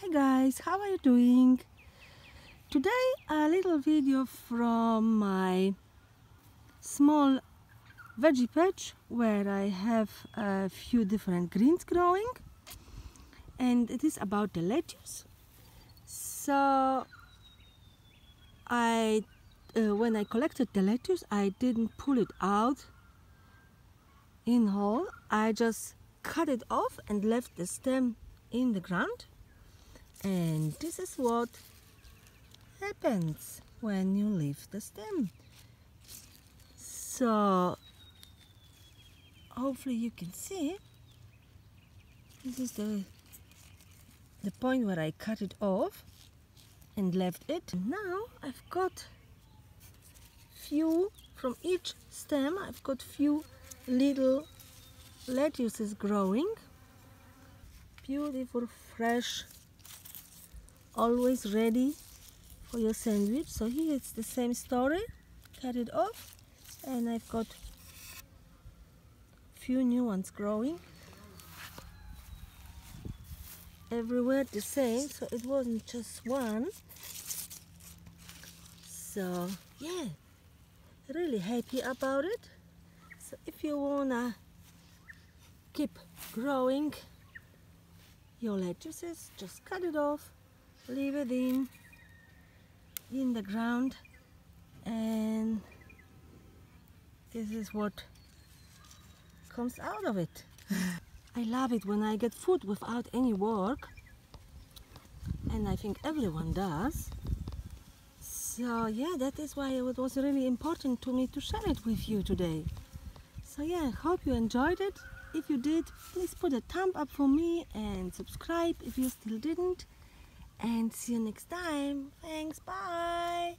Hi guys, how are you doing? Today a little video from my small veggie patch where I have a few different greens growing, and it is about the lettuce. So when I collected the lettuce, I didn't pull it out in whole. I just cut it off and left the stem in the ground. And this is what happens when you leave the stem. So hopefully you can see. This is the point where I cut it off and left it. Now I've got few from each stem. I've got few little lettuces growing. Beautiful, fresh, always ready for your sandwich. So here it's the same story. Cut it off, and I've got few new ones growing. Everywhere the same, so it wasn't just one. So yeah, really happy about it. So if you wanna keep growing your lettuces, just cut it off, leave it in the ground, and this is what comes out of it. I love it when I get food without any work, and I think everyone does. So yeah, that is why it was really important to me to share it with you today. So yeah, hope you enjoyed it. If you did, please put a thumb up for me and subscribe if you still didn't. And see you next time. Thanks, bye.